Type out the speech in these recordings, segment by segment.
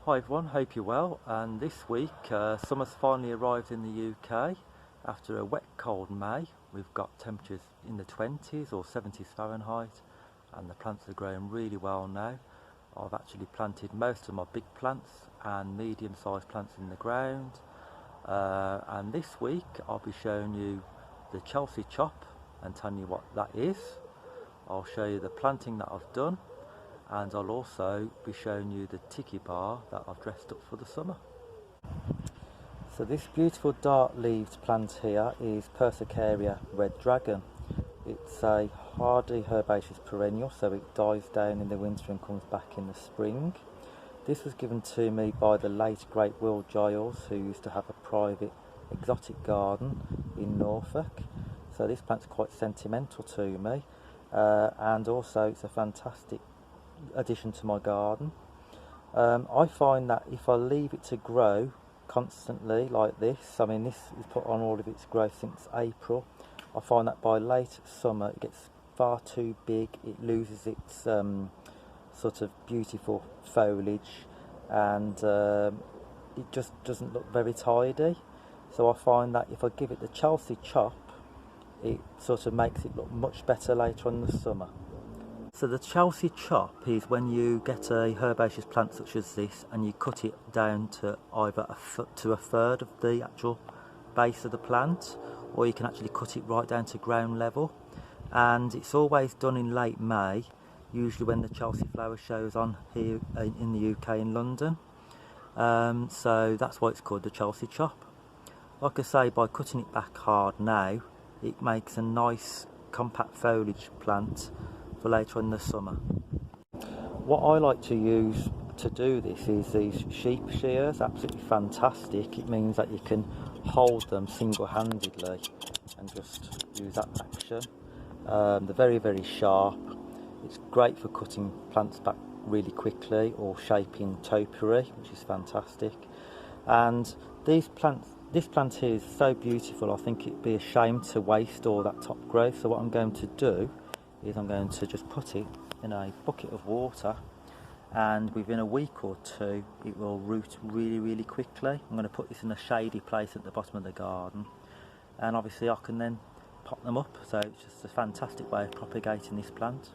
Hi everyone, hope you're well. And this week summer's finally arrived in the UK after a wet cold May. We've got temperatures in the 20s or 70s Fahrenheit and the plants are growing really well now. I've actually planted most of my big plants and medium-sized plants in the ground, and this week I'll be showing you the Chelsea chop and telling you what that is. I'll show you the planting that I've done, and I'll also be showing you the Tiki bar that I've dressed up for the summer. So this beautiful dark-leaved plant here is Persicaria red dragon. It's a hardy herbaceous perennial, so it dies down in the winter and comes back in the spring. This was given to me by the late great Will Giles, who used to have a private exotic garden in Norfolk. So this plant's quite sentimental to me, and also it's a fantastic addition to my garden. I find that if I leave it to grow constantly like this, I mean this is put on all of its growth since April, I find that by late summer it gets far too big, it loses its sort of beautiful foliage, and it just doesn't look very tidy. So I find that if I give it the Chelsea chop, it sort of makes it look much better later on in the summer. So the Chelsea chop is when you get a herbaceous plant such as this and you cut it down to either a third of the actual base of the plant, or you can actually cut it right down to ground level. And it's always done in late May, usually when the Chelsea flower show's on here in the UK in London. So that's why it's called the Chelsea chop. Like I say, by cutting it back hard now, it makes a nice compact foliage plant for later in the summer. What I like to use to do this is these sheep shears. Absolutely fantastic. It means that you can hold them single-handedly and just use that action. They're very, very sharp. It's great for cutting plants back really quickly or shaping topiary, which is fantastic. And this plant here is so beautiful, I think it'd be a shame to waste all that top growth. So what I'm going to do is I'm going to just put it in a bucket of water, and within a week or two it will root really, really quickly. I'm going to put this in a shady place at the bottom of the garden, and obviously I can then pot them up. So it's just a fantastic way of propagating this plant.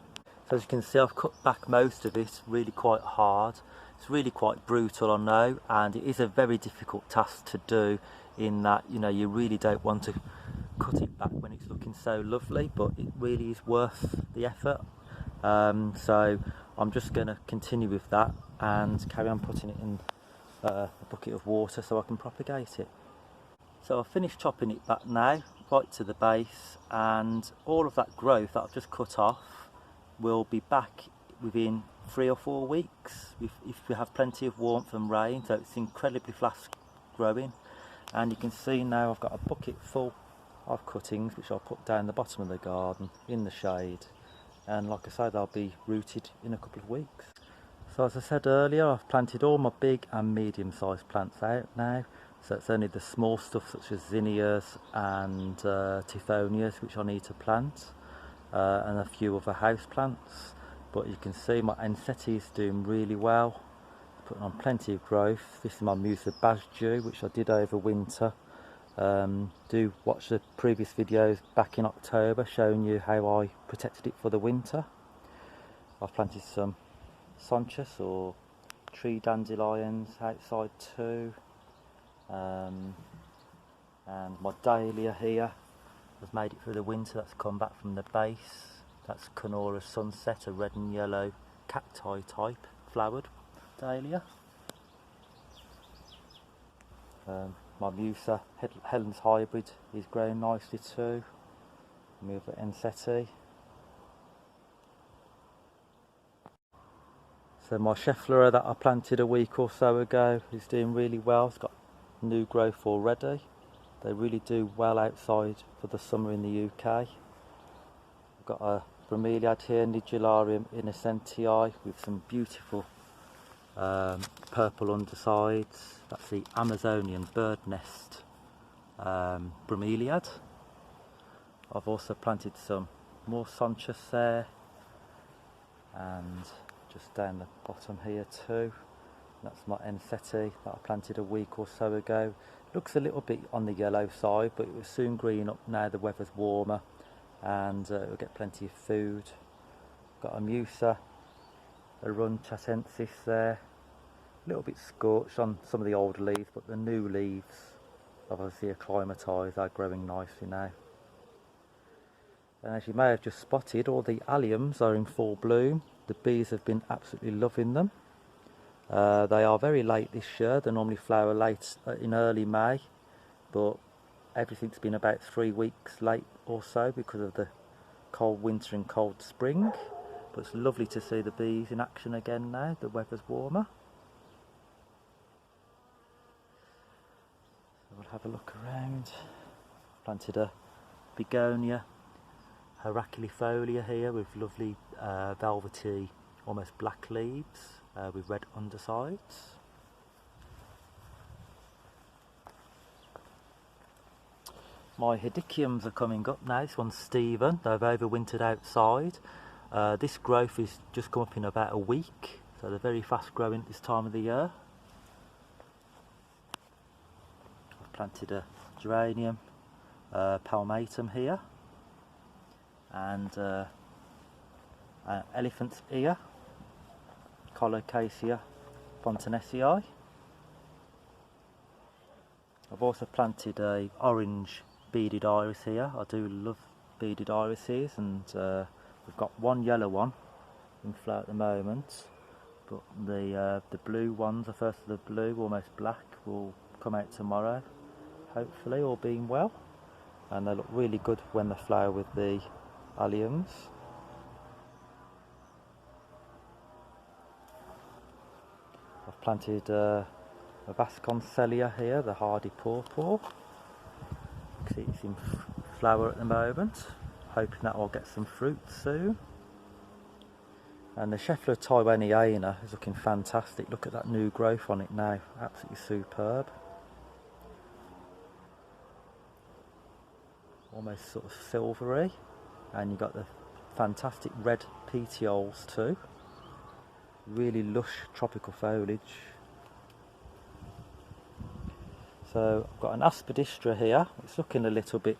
So as you can see, I've cut back most of it really quite hard. It's really quite brutal, I know, and it is a very difficult task to do, in that, you know, you really don't want to cut it back when it's looking so lovely, but it really is worth the effort. So I'm just going to continue with that and carry on putting it in a bucket of water so I can propagate it. So I've finished chopping it back now, right to the base, and all of that growth that I've just cut off will be back within 3 or 4 weeks if we have plenty of warmth and rain. So it's incredibly fast growing, and you can see now I've got a bucket full of cuttings which I'll put down the bottom of the garden in the shade, and like I said, they'll be rooted in a couple of weeks. So as I said earlier, I've planted all my big and medium sized plants out now, so it's only the small stuff such as zinnias and tifonias which I need to plant, and a few other house plants. But you can see my Ensetti is doing really well, putting on plenty of growth. This is my Musa Basju, which I did over winter. Do watch the previous videos back in October showing you how I protected it for the winter. I've planted some Sonchus or tree dandelions outside too, and my dahlia here has made it through the winter. That's come back from the base. That's Canora Sunset, a red and yellow cacti type flowered dahlia. My Musa Helen's hybrid is growing nicely too. Move the Ensetti. So my Schefflera that I planted a week or so ago is doing really well. It's got new growth already. They really do well outside for the summer in the UK. I've got a bromeliad here, Nigellarium innocentii, with some beautiful purple undersides. That's the Amazonian bird nest bromeliad. I've also planted some more Sonchus there, and just down the bottom here too, That's my Enseti that I planted a week or so ago. Looks a little bit on the yellow side, but it will soon green up now the weather's warmer, and we'll get plenty of food. Got a Musa, a Runchatensis there. A little bit scorched on some of the old leaves, but the new leaves, obviously acclimatised, are growing nicely now. And as you may have just spotted, all the alliums are in full bloom. The bees have been absolutely loving them. They are very late this year. They normally flower late in early May, but everything's been about 3 weeks late or so because of the cold winter and cold spring. But it's lovely to see the bees in action again now. The weather's warmer. So we'll have a look around. Planted a begonia heraculaefolia here with lovely velvety, almost black leaves with red undersides. My hedychiums are coming up now. This one's Stephen. They've overwintered outside. This growth is just come up in about a week, so they're very fast growing at this time of the year. I've planted a geranium palmatum here, and elephant's ear, Colocasia fontanesii. I've also planted a orange beaded iris here. I do love beaded irises, and we've got one yellow one in flower at the moment, but the blue ones, the first of the blue, almost black, will come out tomorrow, hopefully, all being well. And they look really good when they flower with the alliums. I've planted a Vasconcelia here, the hardy pawpaw. See, it's in flower at the moment, hoping that I'll get some fruit soon. And the Scheffler Taiwaniana is looking fantastic. Look at that new growth on it now, absolutely superb. Almost sort of silvery, and you've got the fantastic red petioles too. Really lush tropical foliage. So I've got an aspidistra here. It's looking a little bit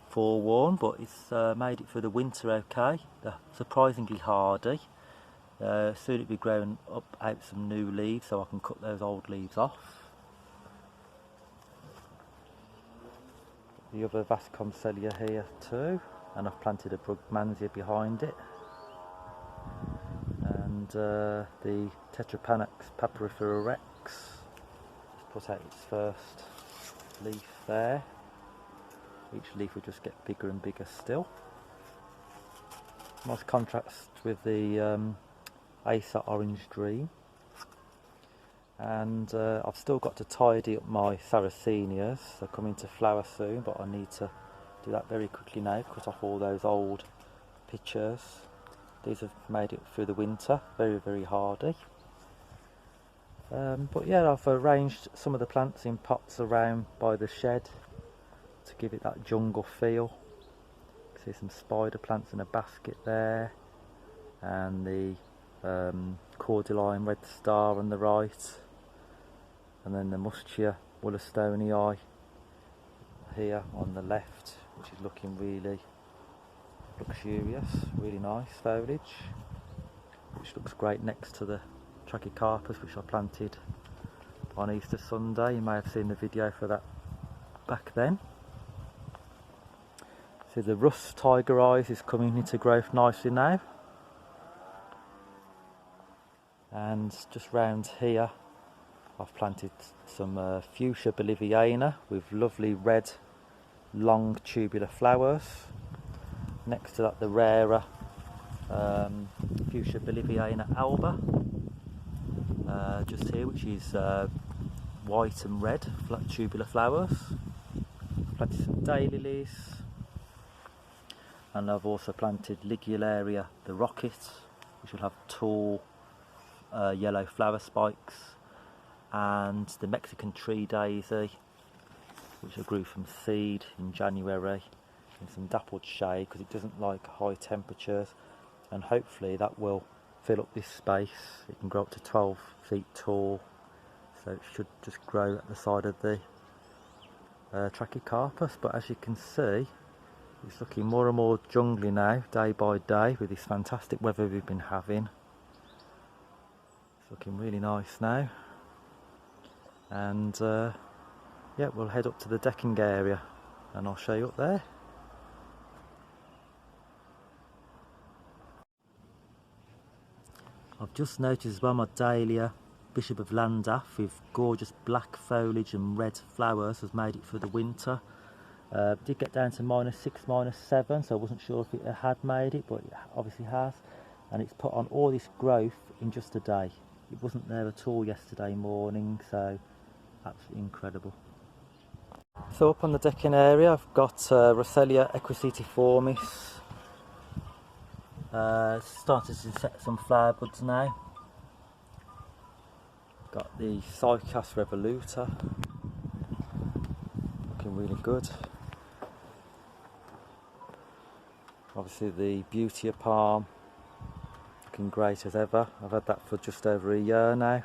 forewarned, but it's made it through the winter okay. They're surprisingly hardy. Soon it'll be growing up out some new leaves, so I can cut those old leaves off. The other Vasconcelia here too, and I've planted a Brugmansia behind it. And the Tetrapanax papyrifera rex put out its first leaf there. Each leaf will just get bigger and bigger still. Nice contrast with the Acer Orange Dream. And I've still got to tidy up my Sarracenias. They're coming to flower soon, but I need to do that very quickly now. Cut off all those old pictures. These have made it through the winter, very, very hardy. But yeah, I've arranged some of the plants in pots around by the shed to give it that jungle feel. See some spider plants in a basket there, and the cordyline red star on the right, and then the Mustia wollastonii here on the left, which is looking really luxurious, really nice foliage, which looks great next to the Trachycarpus, which I planted on Easter Sunday. You may have seen the video for that back then. So the Rust Tiger Eyes is coming into growth nicely now. And just round here I've planted some Fuchsia boliviana with lovely red long tubular flowers. Next to that the rarer Fuchsia boliviana alba, just here, which is white and red flat tubular flowers. Planted some daylilies, and I've also planted Ligularia the rocket, which will have tall yellow flower spikes, and the Mexican tree daisy, which I grew from seed in January in some dappled shade because it doesn't like high temperatures, and hopefully that will fill up this space. It can grow up to 12 feet tall, so it should just grow at the side of the Trachycarpus. But as you can see, it's looking more and more jungly now, day by day, with this fantastic weather we've been having. It's looking really nice now. And yeah, we'll head up to the decking area and I'll show you up there. I've just noticed as well my dahlia, Bishop of Llandaff, with gorgeous black foliage and red flowers, has made it for the winter. Did get down to -6, -7, so I wasn't sure if it had made it, but it obviously has. And it's put on all this growth in just a day. It wasn't there at all yesterday morning, so absolutely incredible. So up on the decking area, I've got Rossellia equisetiformis. Started to set some flower buds now. Got the Cycas revoluta, looking really good. Obviously the Beautia palm, looking great as ever. I've had that for just over a year now.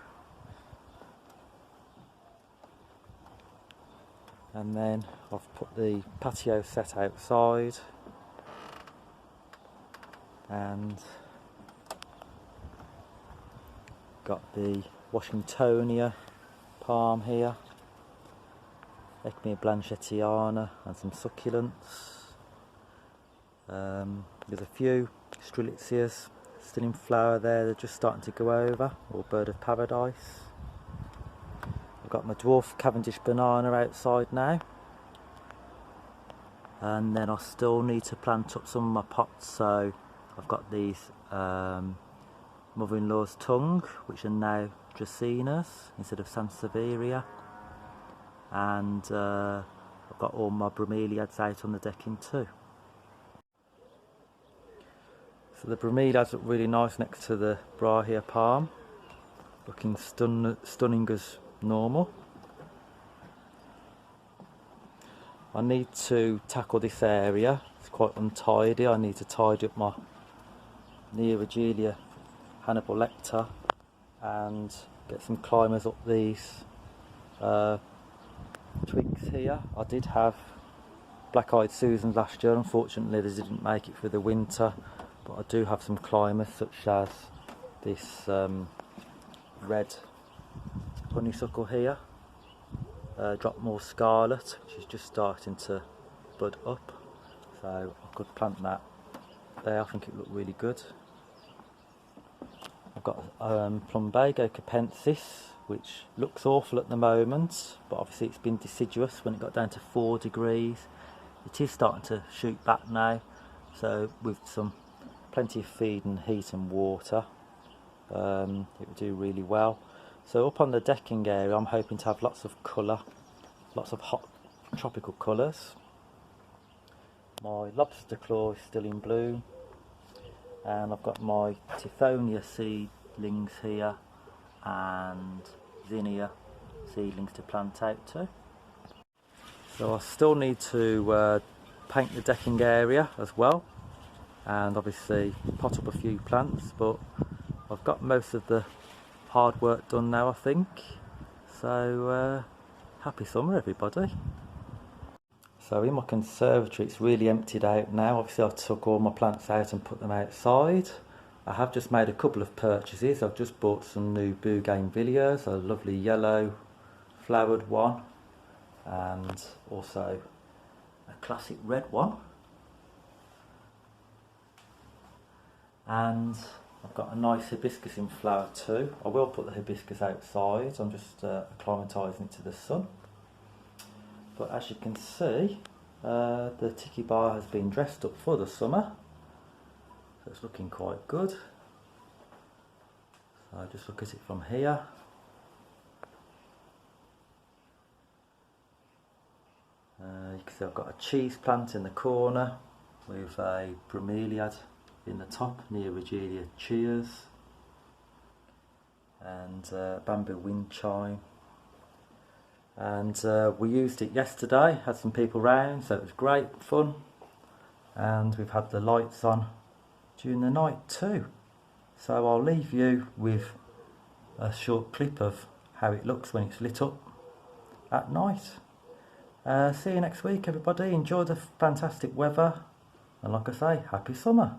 And then I've put the patio set outside, and got the Washingtonia palm here, Ecmia blanchettiana, and some succulents. There's a few strelitzias still in flower there, they're just starting to go over, or bird of paradise. I've got my dwarf Cavendish banana outside now, and then I still need to plant up some of my pots. So I've got these mother-in-law's tongue, which are now dracaenas instead of sansevieria, and I've got all my bromeliads out on the decking too. So the bromeliads look really nice next to the Brahia palm, looking stunning as normal. I need to tackle this area, it's quite untidy. I need to tidy up my Neoregelia Hannibal lecter and get some climbers up these twigs here. I did have black-eyed Susans last year, unfortunately they didn't make it for the winter, but I do have some climbers such as this red honeysuckle here, Dropmore Scarlet, which is just starting to bud up, so I could plant that there. I think it looked really good. I've got Plumbago capensis, which looks awful at the moment, but obviously it's been deciduous when it got down to 4 degrees. It is starting to shoot back now, so with plenty of feed and heat and water, it will do really well. So up on the decking area, I'm hoping to have lots of colour, lots of hot tropical colours. My lobster claw is still in bloom, and I've got my Tithonia seedlings here and Zinnia seedlings to plant out too. So I still need to paint the decking area as well, and obviously pot up a few plants, but I've got most of the hard work done now, I think. So happy summer everybody. So in my conservatory it's really emptied out now. Obviously I took all my plants out and put them outside. I have just made a couple of purchases. I've just bought some new bougainvilleas, a lovely yellow flowered one, and also a classic red one. And I've got a nice hibiscus in flower too. I will put the hibiscus outside, I'm just acclimatising it to the sun. But as you can see, the Tiki bar has been dressed up for the summer, so it's looking quite good. So I just look at it from here. You can see I've got a cheese plant in the corner with a bromeliad in the top, Neoregelia cheers, and bamboo wind chime. And we used it yesterday, had some people round, so it was great fun, and we've had the lights on during the night too. So I'll leave you with a short clip of how it looks when it's lit up at night. See you next week, everybody. Enjoy the fantastic weather, and like I say, happy summer.